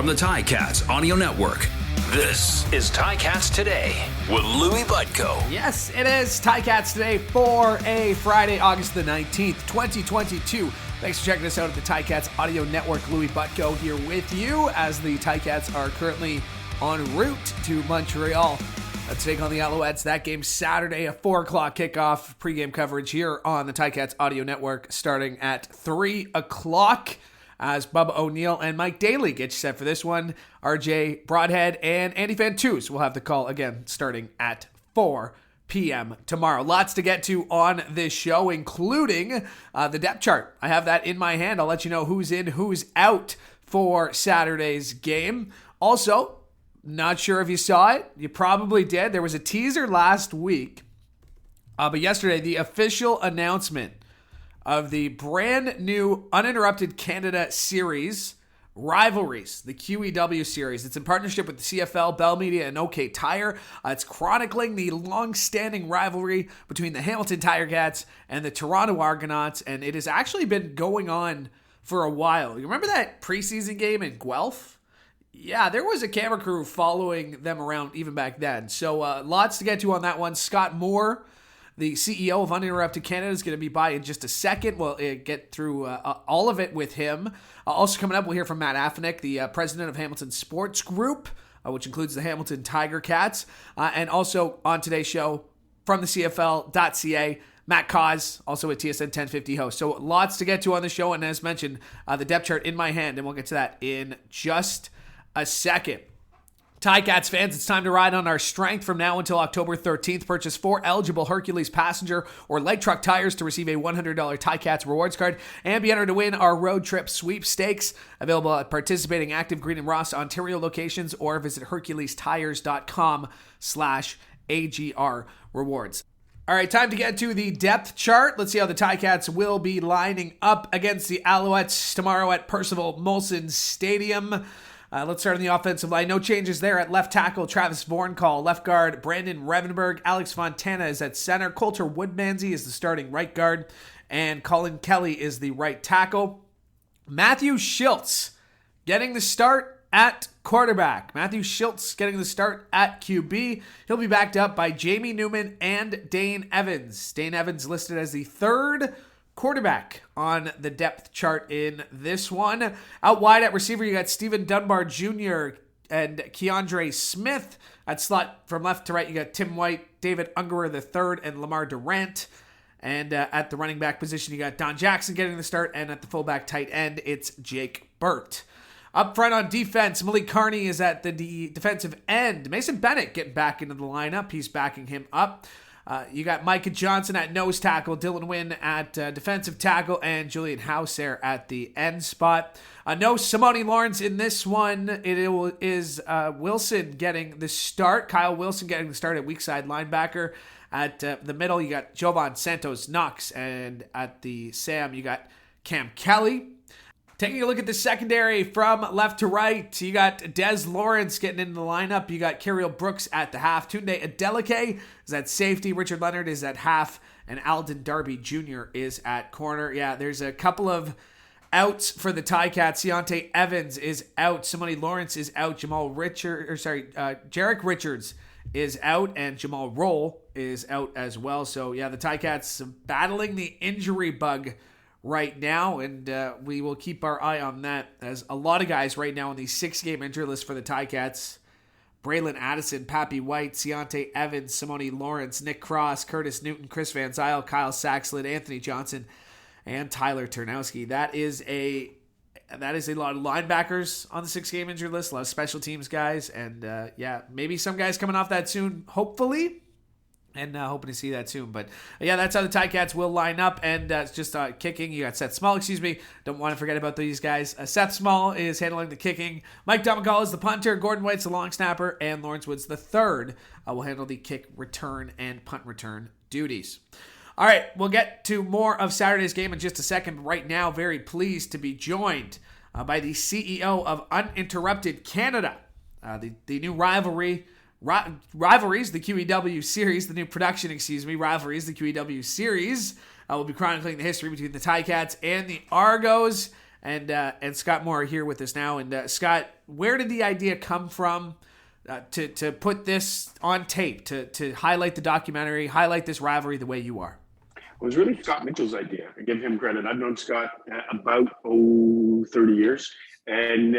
from the Ticats Audio Network. This is Ticats Today with Louie Butko. Yes, it is Ticats Today for a Friday, August the 19th, 2022. Thanks for checking us out at the Ticats Audio Network. Louie Butko here with you as the Ticats are currently en route to Montreal to take on the Alouettes. That game Saturday, a 4 o'clock kickoff. Pre-game coverage here on the Ticats Audio Network starting at 3 o'clock. As Bubba O'Neill and Mike Daly get you set for this one. RJ Broadhead and Andy Fantuz will have the call again starting at 4 p.m. tomorrow. Lots to get to on this show, including the depth chart. I have that in my hand. I'll let you know who's in, who's out for Saturday's game. Also, not sure if you saw it. You probably did. There was a teaser last week. But yesterday, the official announcement of the brand new Uninterrupted Canada series, Rivalries, the QEW series. It's in partnership with the CFL, Bell Media, and OK Tire. It's chronicling the long-standing rivalry between the Hamilton Tiger Cats and the Toronto Argonauts, and it has actually been going on for a while. You remember that preseason game in Guelph? Yeah, there was a camera crew following them around even back then. So lots to get to on that one. Scott Moore, the CEO of Uninterrupted Canada, is going to be by in just a second. We'll get through all of it with him. Also coming up, we'll hear from Matt Afinec, the president of Hamilton Sports Group, which includes the Hamilton Tiger Cats. And also on today's show from the CFL.ca, Matt Cauz, also a TSN 1050 host. So lots to get to on the show. And as mentioned, the depth chart in my hand, and we'll get to that in just a second. Ticats fans, it's time to ride on our strength from now until October 13th. Purchase 4 eligible Hercules passenger or light truck tires to receive a $100 Ticats rewards card and be entered to win our road trip sweepstakes. Available at participating Active Green and Ross Ontario locations or visit HerculesTires.com/AGR rewards. All right, time to get to the depth chart. Let's see how the Ticats will be lining up against the Alouettes tomorrow at Percival Molson Stadium. Let's start on the offensive line. No changes there at left tackle. Travis Vorncall, left guard. Brandon Revenberg. Alex Fontana is at center. Coulter Woodmansey is the starting right guard. And Colin Kelly is the right tackle. Matthew Schiltz getting the start at quarterback. Matthew Schiltz getting the start at QB. He'll be backed up by Jamie Newman and Dane Evans. Dane Evans listed as the third quarterback on the depth chart in this one. Out wide at receiver, you got Stephen Dunbar Jr. and Keandre Smith. At slot from left to right, you got Tim White, David Ungerer III, and Lamar Durant. And at the running back position, you got Don Jackson getting the start. And at the fullback tight end, it's Jake Burt. Up front on defense, Malik Carney is at the defensive end. Mason Bennett getting back into the lineup. He's backing him up. You got Micah Johnson at nose tackle, Dylan Wynn at defensive tackle, and Julian Hauser at the end spot. No Simone Lawrence in this one. It is Wilson getting the start. Kyle Wilson getting the start at weak side linebacker. At the middle, you got Jovan Santos Knox, and at the Sam, you got Cam Kelly. Taking a look at the secondary from left to right, you got Des Lawrence getting into the lineup. You got Carriel Brooks at the half. Tunde Adeleke is at safety. Richard Leonard is at half. And Alden Darby Jr. is at corner. Yeah, there's a couple of outs for the Ticats. Deontay Evans is out. Simone Lawrence is out. Jarek Richards is out. And Jamal Roll is out as well. So, yeah, the Ticats battling the injury bug right now, and we will keep our eye on that, as a lot of guys right now on the 6-game injury list for the Ticats: Braylon Addison, Pappy White, Deontay Evans, Simone Lawrence, Nick Cross, Curtis Newton, Chris Van Zyl, Kyle Saxlett, Anthony Johnson, and Tyler Ternowski. That is a lot of linebackers on the 6-game injury list, a lot of special teams guys, and maybe some guys coming off that soon, hopefully. And hoping to see that soon. But yeah, that's how the Ticats will line up. And it's just kicking. You got Seth Small, Don't want to forget about these guys. Seth Small is handling the kicking. Mike Domagall is the punter. Gordon White's the long snapper. And Lawrence Woods the third will handle the kick return and punt return duties. All right, we'll get to more of Saturday's game in just a second. Right now, very pleased to be joined by the CEO of Uninterrupted Canada. The new Rivalries, the QEW series, the new production, Rivalries, the QEW series, will be chronicling the history between the Ticats and the Argos. and Scott Moore are here with us now. And Scott, where did the idea come from to put this on tape, to highlight the documentary, highlight this rivalry the way you are? It was really Scott Mitchell's idea. I give him credit. I've known Scott about 30 years. And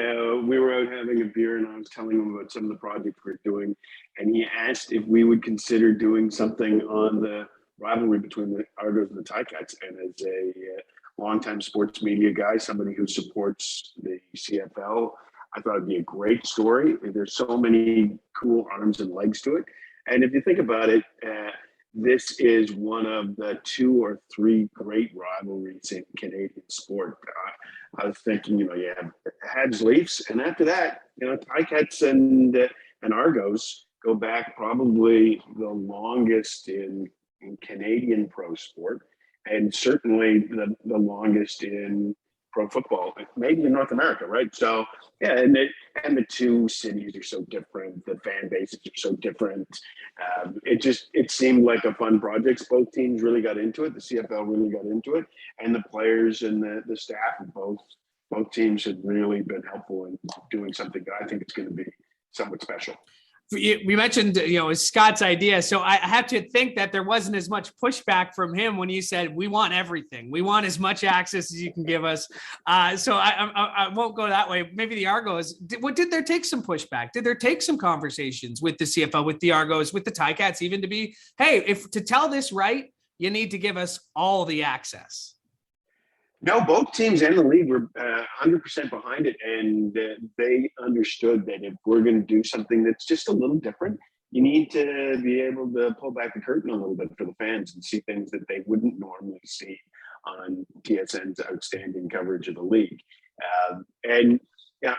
we were out having a beer, and I was telling him about some of the projects we're doing. And he asked if we would consider doing something on the rivalry between the Argos and the Ticats. And as a longtime sports media guy, somebody who supports the CFL, I thought it'd be a great story. There's so many cool arms and legs to it. And if you think about it, this is one of the 2 or 3 great rivalries in Canadian sport. I was thinking, you have Habs Leafs, and after that, Ticats and Argos go back probably the longest in Canadian pro sport, and certainly the longest in pro football, maybe in North America, right? So, yeah, and the 2 cities are so different. The fan bases are so different. It seemed like a fun project. Both teams really got into it. The CFL really got into it, and the players and the staff of both teams have really been helpful in doing something that I think is going to be somewhat special. We mentioned, it's Scott's idea. So I have to think that there wasn't as much pushback from him when you said, we want everything. We want as much access as you can give us. So I won't go that way. Maybe the Argos, did there take some pushback? Did there take some conversations with the CFL, with the Argos, with the Ticats, even to be, hey, if to tell this right, you need to give us all the access? No, both teams and the league were 100% behind it, and they understood that if we're going to do something that's just a little different, you need to be able to pull back the curtain a little bit for the fans and see things that they wouldn't normally see on TSN's outstanding coverage of the league. And yeah,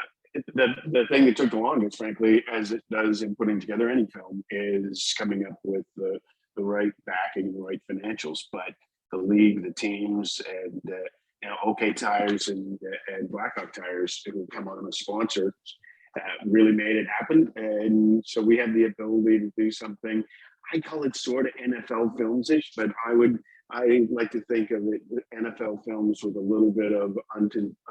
the thing that took the longest, frankly, as it does in putting together any film, is coming up with the right backing and the right financials. But the league, the teams, and OK Tires and Blackhawk Tires, who come on as sponsors, really made it happen. And so we have the ability to do something. I call it sort of NFL films-ish, but I like to think of it NFL films with a little bit of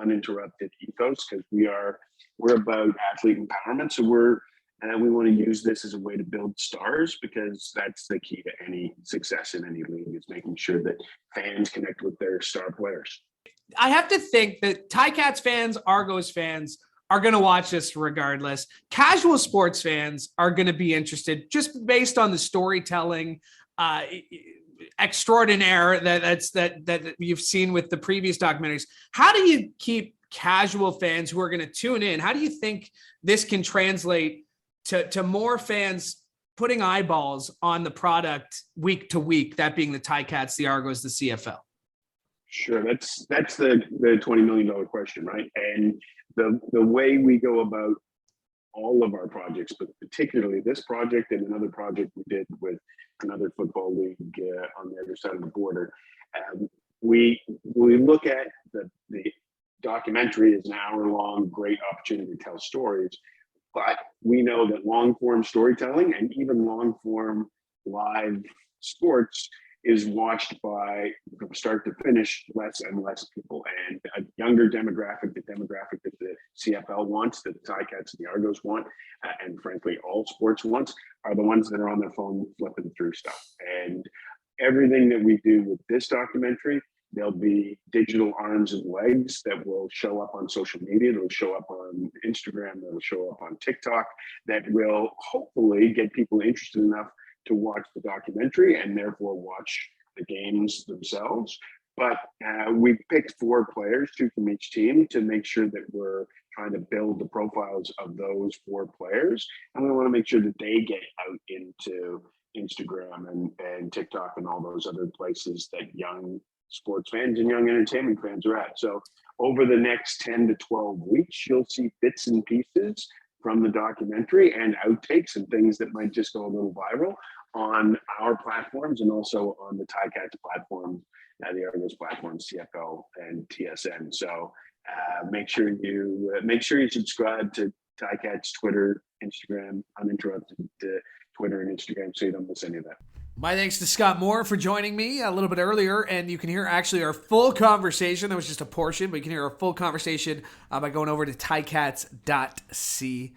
uninterrupted ethos, because we're about athlete empowerment. So we want to use this as a way to build stars, because that's the key to any success in any league, is making sure that fans connect with their star players. I have to think that Ticats fans, Argos fans are going to watch this regardless. Casual sports fans are going to be interested just based on the storytelling extraordinaire that you've seen with the previous documentaries. How do you keep casual fans who are going to tune in? How do you think this can translate to more fans putting eyeballs on the product week to week, that being the Ticats, the Argos, the CFL? Sure, that's the $20 million question, right? And the way we go about all of our projects, but particularly this project and another project we did with another football league on the other side of the border, we look at the documentary as an hour-long great opportunity to tell stories, but we know that long-form storytelling and even long-form live sports is watched by, from start to finish, less and less people. And a younger demographic, the demographic that the CFL wants, that the Ticats and the Argos want, and frankly all sports wants, are the ones that are on their phone flipping through stuff. And everything that we do with this documentary, there'll be digital arms and legs that will show up on social media, that'll show up on Instagram, that'll show up on TikTok, that will hopefully get people interested enough to watch the documentary and therefore watch the games themselves. But we picked 4 players, 2 from each team, to make sure that we're trying to build the profiles of those 4 players. And we want to make sure that they get out into Instagram and TikTok and all those other places that young sports fans and young entertainment fans are at. So over the next 10 to 12 weeks, you'll see bits and pieces from the documentary and outtakes and things that might just go a little viral on our platforms, and also on the Ticats platform, the Argos platform, CFL and TSN. So make sure you subscribe to Ticats Twitter, Instagram, Uninterrupted Twitter and Instagram, so you don't miss any of that. My thanks to Scott Moore for joining me a little bit earlier, and you can hear actually our full conversation. That was just a portion, but you can hear our full conversation by going over to Ticats.ca.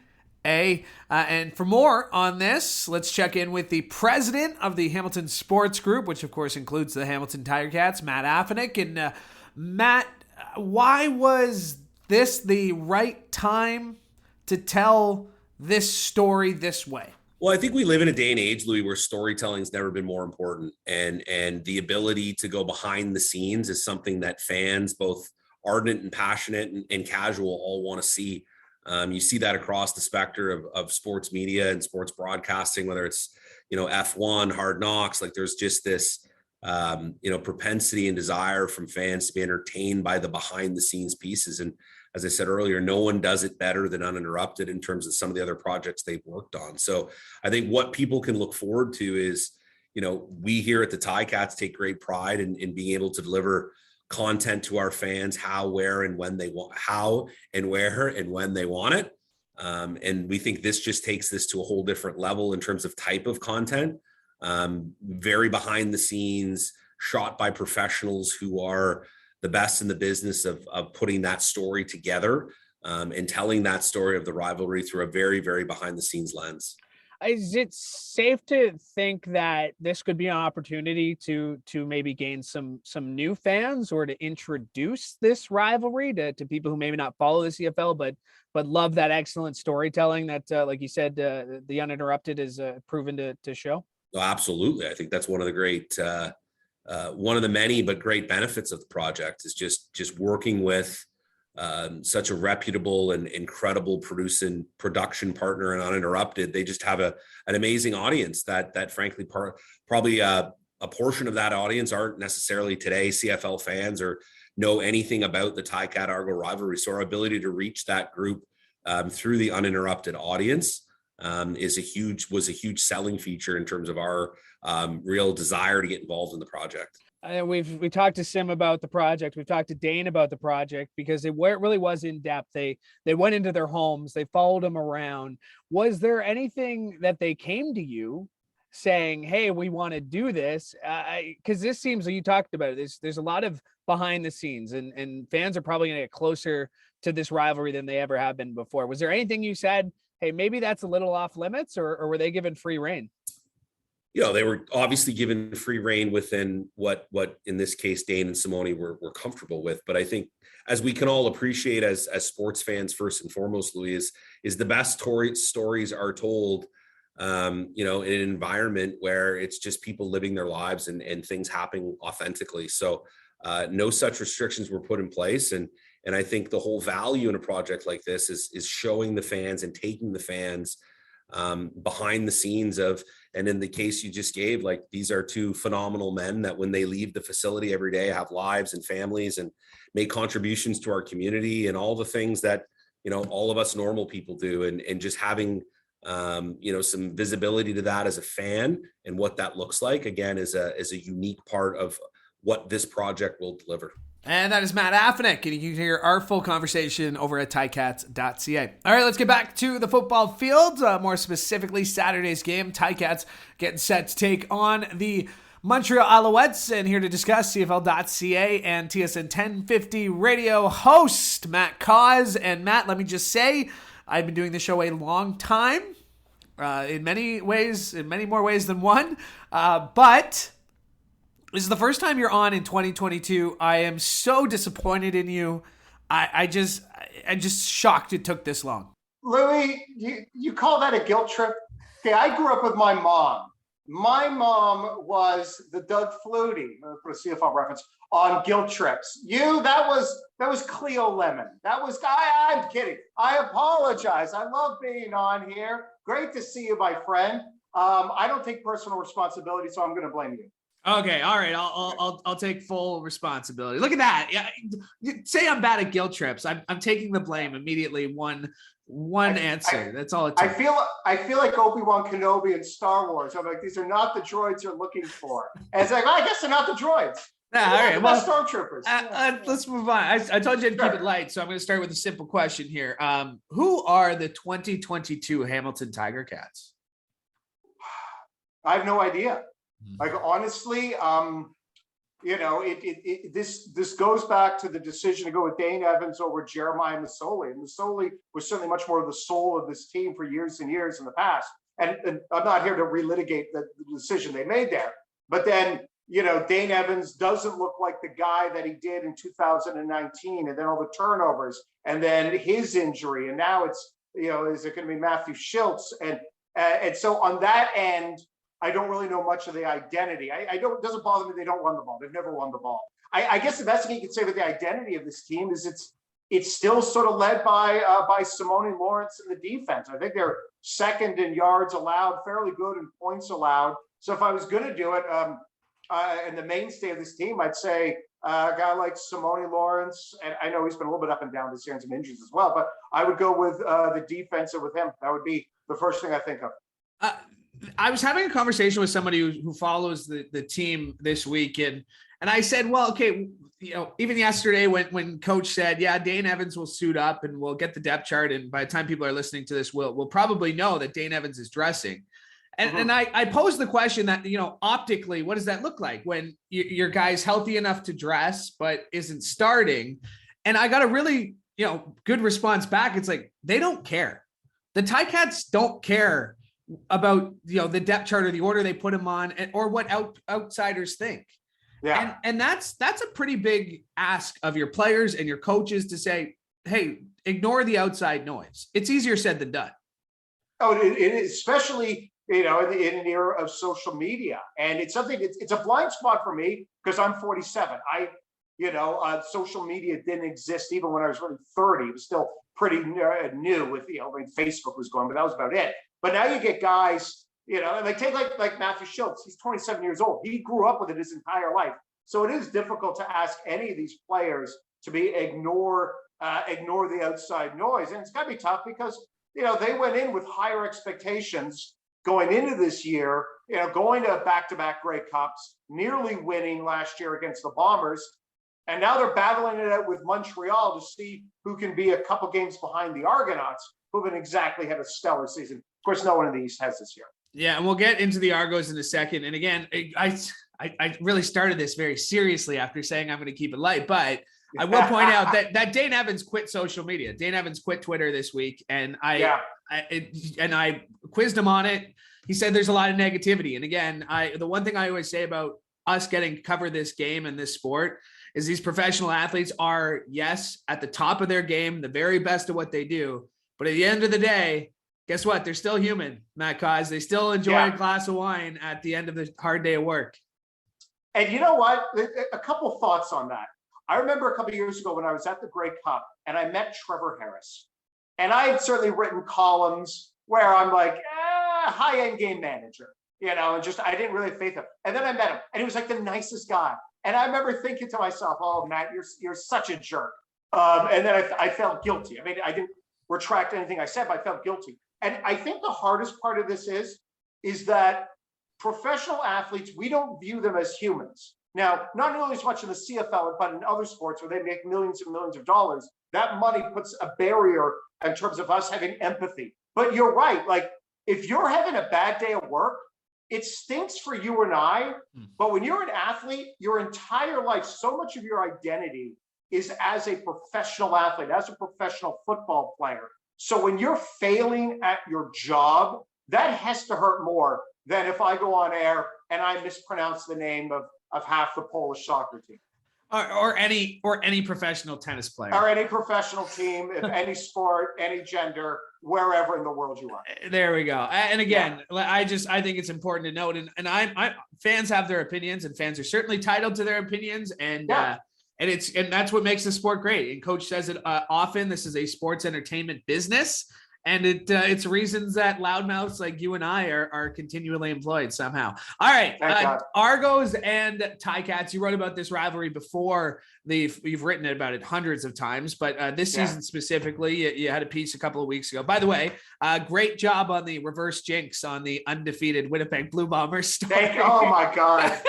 And for more on this, let's check in with the president of the Hamilton Sports Group, which of course includes the Hamilton Tiger Cats, Matt Afinec. And Matt, why was this the right time to tell this story this way? Well, I think we live in a day and age, Louie, where storytelling's never been more important. And the ability to go behind the scenes is something that fans, both ardent and passionate and casual, all want to see. You see that across the spectrum of sports media and sports broadcasting, whether it's, F1, Hard Knocks, like there's just this, propensity and desire from fans to be entertained by the behind the scenes pieces. And as I said earlier, no one does it better than Uninterrupted in terms of some of the other projects they've worked on. So I think what people can look forward to is, we here at the Ticats take great pride in being able to deliver content to our fans, how, where, and when they want, how and where and when they want it. And we think this just takes this to a whole different level in terms of type of content, very behind the scenes, shot by professionals who are the best in the business of putting that story together, and telling that story of the rivalry through a very, very behind the scenes lens. Is it safe to think that this could be an opportunity to maybe gain some new fans, or to introduce this rivalry to people who maybe not follow the CFL, but love that excellent storytelling that, like you said, the Uninterrupted is proven to show? Oh, absolutely. I think that's one of the great, one of the many but great benefits of the project is just working with such a reputable and incredible production partner in Uninterrupted. They just have an amazing audience that frankly probably a portion of that audience aren't necessarily today CFL fans or know anything about the Ticat Argo rivalry. So our ability to reach that group through the Uninterrupted audience was a huge selling feature in terms of our real desire to get involved in the project. We talked to Sim about the project. We've talked to Dane about the project because it really was in depth. They went into their homes. They followed them around. Was there anything that they came to you saying, "Hey, we want to do this"? Because this seems like you talked about it. There's a lot of behind the scenes, and fans are probably going to get closer to this rivalry than they ever have been before. Was there anything you said, "Hey, maybe that's a little off limits," or were they given free rein? They were obviously given free rein within what in this case Dane and Simone were comfortable with. But I think, as we can all appreciate as sports fans, first and foremost, Louis, is the best stories are told, in an environment where it's just people living their lives and things happening authentically. So no such restrictions were put in place. And I think the whole value in a project like this is showing the fans and taking the fans behind the scenes of, and in the case you just gave, like, these are two phenomenal men that when they leave the facility every day have lives and families and make contributions to our community and all the things that all of us normal people do, and just having some visibility to that as a fan and what that looks like, again, is a unique part of what this project will deliver. And that is Matt Afinec, and you can hear our full conversation over at Ticats.ca. All right, let's get back to the football field, more specifically Saturday's game. Ticats getting set to take on the Montreal Alouettes, and here to discuss CFL.ca and TSN 1050 radio host Matt Cauz. And Matt, let me just say, I've been doing the show a long time, in many more ways than one, but this is the first time you're on in 2022. I am so disappointed in you. I'm just shocked it took this long. Louie, you call that a guilt trip? Okay, I grew up with my mom. My mom was the Doug Flutie, for a CFL reference, on guilt trips. That was Cleo Lemon. I'm kidding. I apologize. I love being on here. Great to see you, my friend. I don't take personal responsibility, so I'm going to blame you. Okay, all right. I'll take full responsibility. Look at that. Yeah, you say I'm bad at guilt trips. I'm taking the blame immediately. One answer. That's all it takes. I feel like Obi-Wan Kenobi in Star Wars. I'm like, these are not the droids you're looking for. And it's like, well, I guess they're not the droids. Yeah, all right. Well, stormtroopers. Let's move on. I told you to keep it light, so I'm going to start with a simple question here. Who are the 2022 Hamilton Tiger Cats? I have no idea. Like, honestly, this goes back to the decision to go with Dane Evans over Jeremiah Masoli. And Masoli was certainly much more of the soul of this team for years and years in the past. And I'm not here to relitigate the decision they made there. But then, Dane Evans doesn't look like the guy that he did in 2019, and then all the turnovers, and then his injury, and now it's, is it going to be Matthew Schultz? And so on that end, I don't really know much of the identity. It doesn't bother me they don't run the ball. They've never won the ball. I guess the best thing you can say about the identity of this team is it's still sort of led by Simone Lawrence in the defense. I think they're second in yards allowed, fairly good in points allowed. So if I was going to do it, and the mainstay of this team, I'd say a guy like Simone Lawrence, and I know he's been a little bit up and down this year and some injuries as well, but I would go with the defensive with him. That would be the first thing I think of. I was having a conversation with somebody who follows the team this week, and I said, well, okay, even yesterday when Coach said, yeah, Dane Evans will suit up and we'll get the depth chart, and by the time people are listening to this, we'll probably know that Dane Evans is dressing. And I posed the question that, optically, what does that look like when your guy's healthy enough to dress but isn't starting? And I got a really, good response back. It's like, they don't care. The Ticats don't care about, the depth chart or the order they put him on, or what outsiders think. Yeah. And that's a pretty big ask of your players and your coaches to say, hey, ignore the outside noise. It's easier said than done. Oh, it is, especially, in an era of social media. And it's something, it's a blind spot for me because I'm 47. Social media didn't exist even when I was really 30. It was still pretty new with, when Facebook was going, but that was about it. But now you get guys, and take like Matthew Schultz. He's 27 years old. He grew up with it his entire life. So it is difficult to ask any of these players to ignore the outside noise. And it's got to be tough because, they went in with higher expectations going into this year, going to back-to-back Grey Cups, nearly winning last year against the Bombers. And now they're battling it out with Montreal to see who can be a couple games behind the Argonauts, who haven't exactly had a stellar season. Of course, no one in the East has this year. Yeah, and we'll get into the Argos in a second. And again, I really started this very seriously after saying I'm going to keep it light, but I will point out that Dane Evans quit social media. Dane Evans quit Twitter this week, and I quizzed him on it. He said there's a lot of negativity. And again, the one thing I always say about us getting to cover this game and this sport is these professional athletes are, yes, at the top of their game, the very best of what they do. But at the end of the day, guess what? They're still human, Matt Cauz. They still enjoy a glass of wine at the end of the hard day of work. And you know what? A couple of thoughts on that. I remember a couple of years ago when I was at the Grey Cup and I met Trevor Harris. And I had certainly written columns where I'm like, high-end game manager, and just, I didn't really have faith in him. And then I met him and he was like the nicest guy. And I remember thinking to myself, oh, Matt, you're such a jerk. And then I felt guilty. I mean, I didn't retract anything I said, but I felt guilty. And I think the hardest part of this is that professional athletes, we don't view them as humans. Now, not nearly as much in the CFL, but in other sports where they make millions and millions of dollars, that money puts a barrier in terms of us having empathy. But you're right. Like, if you're having a bad day at work, it stinks for you and I. But when you're an athlete, your entire life, so much of your identity is as a professional athlete, as a professional football player. So when you're failing at your job, that has to hurt more than if I go on air and I mispronounce the name of half the Polish soccer team. Or any professional tennis player. Or any professional team, if any sport, any gender, wherever in the world you are. There we go. And again, I think it's important to note, and I fans have their opinions, and fans are certainly entitled to their opinions, and that's what makes the sport great. And Coach says it often. This is a sports entertainment business. And it's reasons that loudmouths like you and I are continually employed somehow. All right, Argos and Ticats. You wrote about this rivalry before. You've written about it hundreds of times, but this season specifically, you had a piece a couple of weeks ago. By the way, great job on the reverse jinx on the undefeated Winnipeg Blue Bombers story. Oh my God!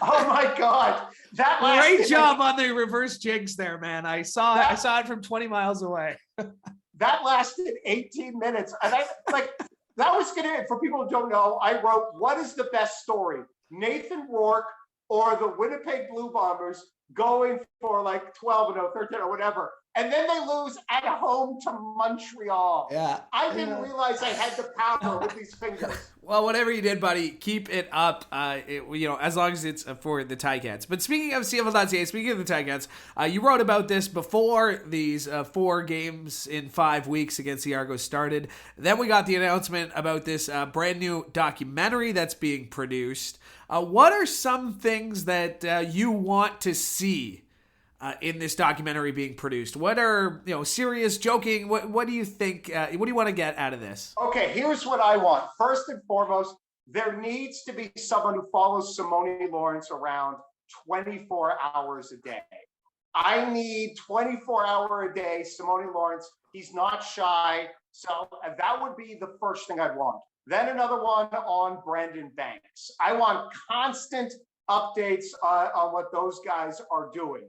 Oh my God! Great job on the reverse jinx there, man. I saw it from 20 miles away. That lasted 18 minutes. And that was for people who don't know, I wrote, what is the best story? Nathan Rourke or the Winnipeg Blue Bombers going for like 12-0, 13 or whatever. And then they lose at home to Montreal. Yeah. I didn't realize I had the power with these fingers. Well, whatever you did, buddy, keep it up. As long as it's for the Ticats. But speaking of CFL.ca, speaking of the Ticats, you wrote about this before these 4 games in 5 weeks against the Argos started. Then we got the announcement about this brand new documentary that's being produced. What are some things that you want to see in this documentary being produced? What are, serious, joking? What do you think? What do you want to get out of this? Okay, here's what I want. First and foremost, there needs to be someone who follows Simone Lawrence around 24 hours a day. I need 24-hour a day Simone Lawrence. He's not shy. So that would be the first thing I'd want. Then another one on Brandon Banks. I want constant updates on what those guys are doing.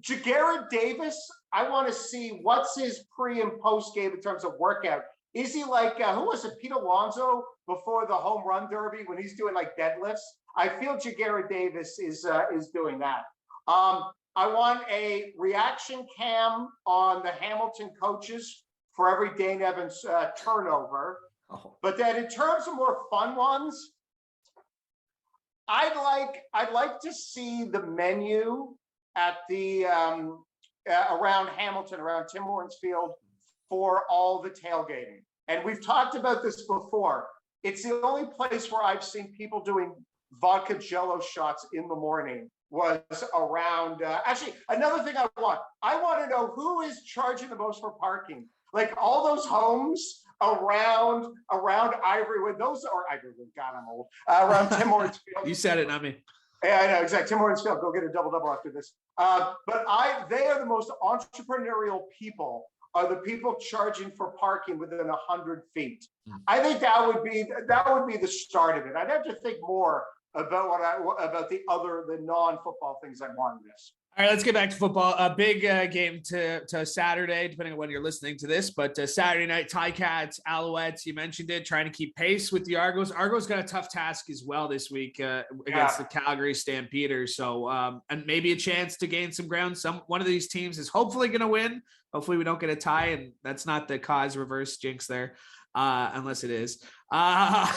Jagarrett Davis, I want to see what's his pre and post game in terms of workout. Is he like, who was it, Pete Alonso before the home run derby when he's doing like deadlifts? I feel Jagarrett Davis is doing that. I want a reaction cam on the Hamilton coaches for every Dane Evans turnover. Oh. But then in terms of more fun ones, I'd like to see the menu at the around Hamilton, around Tim Hortons Field for all the tailgating. And we've talked about this before. It's the only place where I've seen people doing vodka jello shots in the morning was around. Actually, another thing I want to know who is charging the most for parking. Like all those homes around Ivorywood, those are Ivorywood. God, I'm old. Around Tim Hortons Field. You said it, not me. Yeah, I know exactly. Tim Hortons Field. Go get a double after this. But they are the most entrepreneurial people. Are the people charging for parking within 100 feet? I think that would be the start of it. I'd have to think more about the non-football things I want in this. All right, let's get back to football. A big game to Saturday, depending on when you're listening to this. But Saturday night, Ticats, Alouettes, you mentioned it, trying to keep pace with the Argos. Argos got a tough task as well this week against the Calgary Stampeders. So, and maybe a chance to gain some ground. One of these teams is hopefully going to win. Hopefully we don't get a tie, and that's not the Cauz reverse jinx there, unless it is. But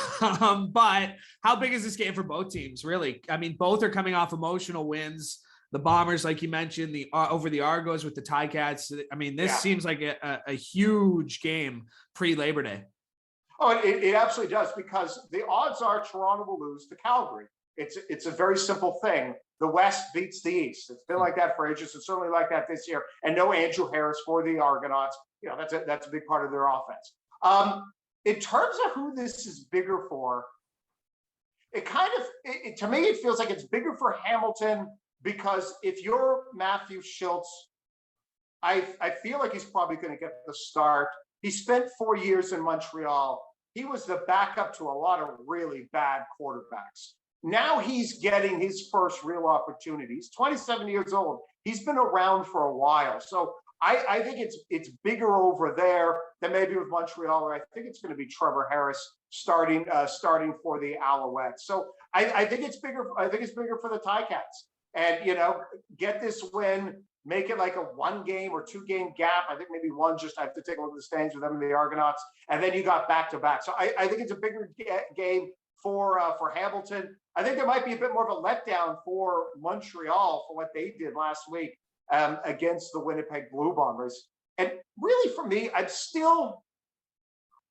how big is this game for both teams, really? I mean, both are coming off emotional wins. The Bombers, like you mentioned, over the Argos with the Ticats. I mean, this seems like a huge game pre-Labor Day. Oh, it absolutely does, because the odds are Toronto will lose to Calgary. It's a very simple thing. The West beats the East. It's been like that for ages. It's certainly like that this year. And no Andrew Harris for the Argonauts. That's a big part of their offense. In terms of who this is bigger for, to me, it feels like it's bigger for Hamilton. Because if you're Matthew Schultz, I feel like he's probably going to get the start. He spent 4 years in Montreal. He was the backup to a lot of really bad quarterbacks. Now he's getting his first real opportunity. He's 27 years old. He's been around for a while. So I think it's bigger over there than maybe with Montreal, or I think it's going to be Trevor Harris starting for the Alouettes. So I think it's bigger. I think it's bigger for the Ticats. And, get this win, make it like a 1 game or 2 game gap. I think maybe one, just I have to take a look at the standings with them and the Argonauts. And then you got back-to-back. So I think it's a bigger game for Hamilton. I think there might be a bit more of a letdown for Montreal for what they did last week against the Winnipeg Blue Bombers. And really for me, I'm still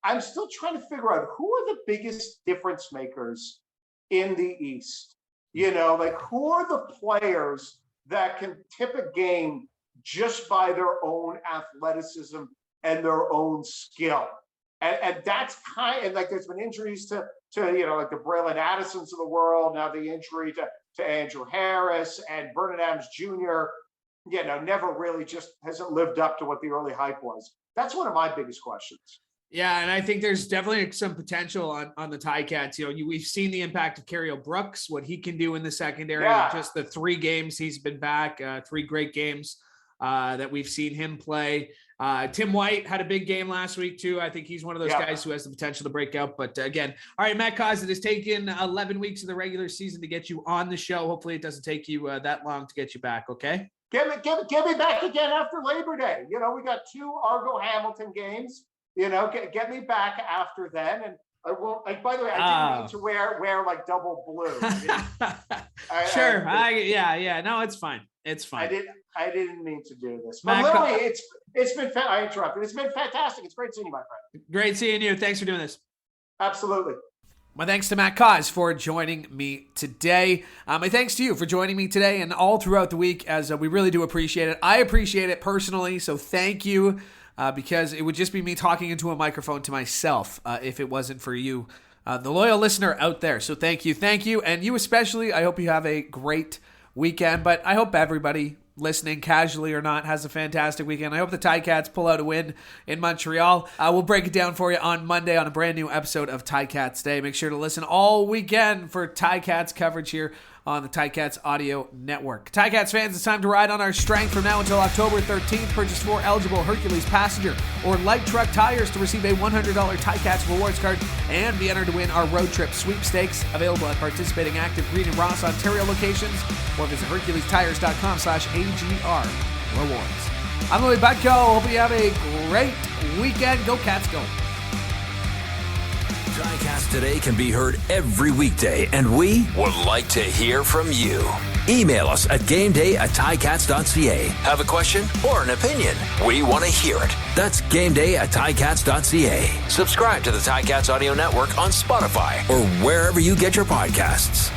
trying to figure out who are the biggest difference makers in the East. Who are the players that can tip a game just by their own athleticism and their own skill? And that's there's been injuries to like the Braylon Addisons of the world. Now the injury to Andrew Harris and Vernon Adams Jr., never really just hasn't lived up to what the early hype was. That's one of my biggest questions. Yeah, and I think there's definitely some potential on the Ticats. We've seen the impact of Carriel Brooks, what he can do in the secondary. Yeah. Just the 3 games he's been back, 3 great games that we've seen him play. Tim White had a big game last week too. I think he's one of those guys who has the potential to break out. But again, all right, Matt Cauz, it has taken 11 weeks of the regular season to get you on the show. Hopefully it doesn't take you that long to get you back, okay? Get me back again after Labor Day. You know, we got 2 Argo Hamilton games. You know, get me back after then. And I won't. By the way, I didn't mean to wear like double blue. Sure. No, it's fine. It's fine. I didn't mean to do this. But Louie, it's been. I interrupted. It's been fantastic. It's great seeing you, my friend. Great seeing you. Thanks for doing this. Absolutely. My thanks to Matt Cauz for joining me today. My thanks to you for joining me today and all throughout the week, as we really do appreciate it. I appreciate it personally, so thank you, because it would just be me talking into a microphone to myself if it wasn't for you, the loyal listener out there. So thank you, and you especially. I hope you have a great weekend, but I hope everybody listening, casually or not, has a fantastic weekend. I hope the Ticats pull out a win in Montreal. We'll break it down for you on Monday on a brand new episode of Ticats Today. Make sure to listen all weekend for Ticats coverage here on the Ticats Audio Network. Ticats fans, it's time to ride on our strength from now until October 13th. Purchase 4 eligible Hercules passenger or light truck tires to receive a $100 Ticats rewards card and be entered to win our road trip sweepstakes, available at participating Active Green and Ross Ontario locations, or visit HerculesTires.com/AGR rewards. I'm Louie Butko. Hope you have a great weekend. Go Cats, go. Ticats Today can be heard every weekday, and we would like to hear from you. Email us at gameday@ticats.ca. Have a question or an opinion? We want to hear it. That's gameday@ticats.ca. Subscribe to the Ticats Audio Network on Spotify or wherever you get your podcasts.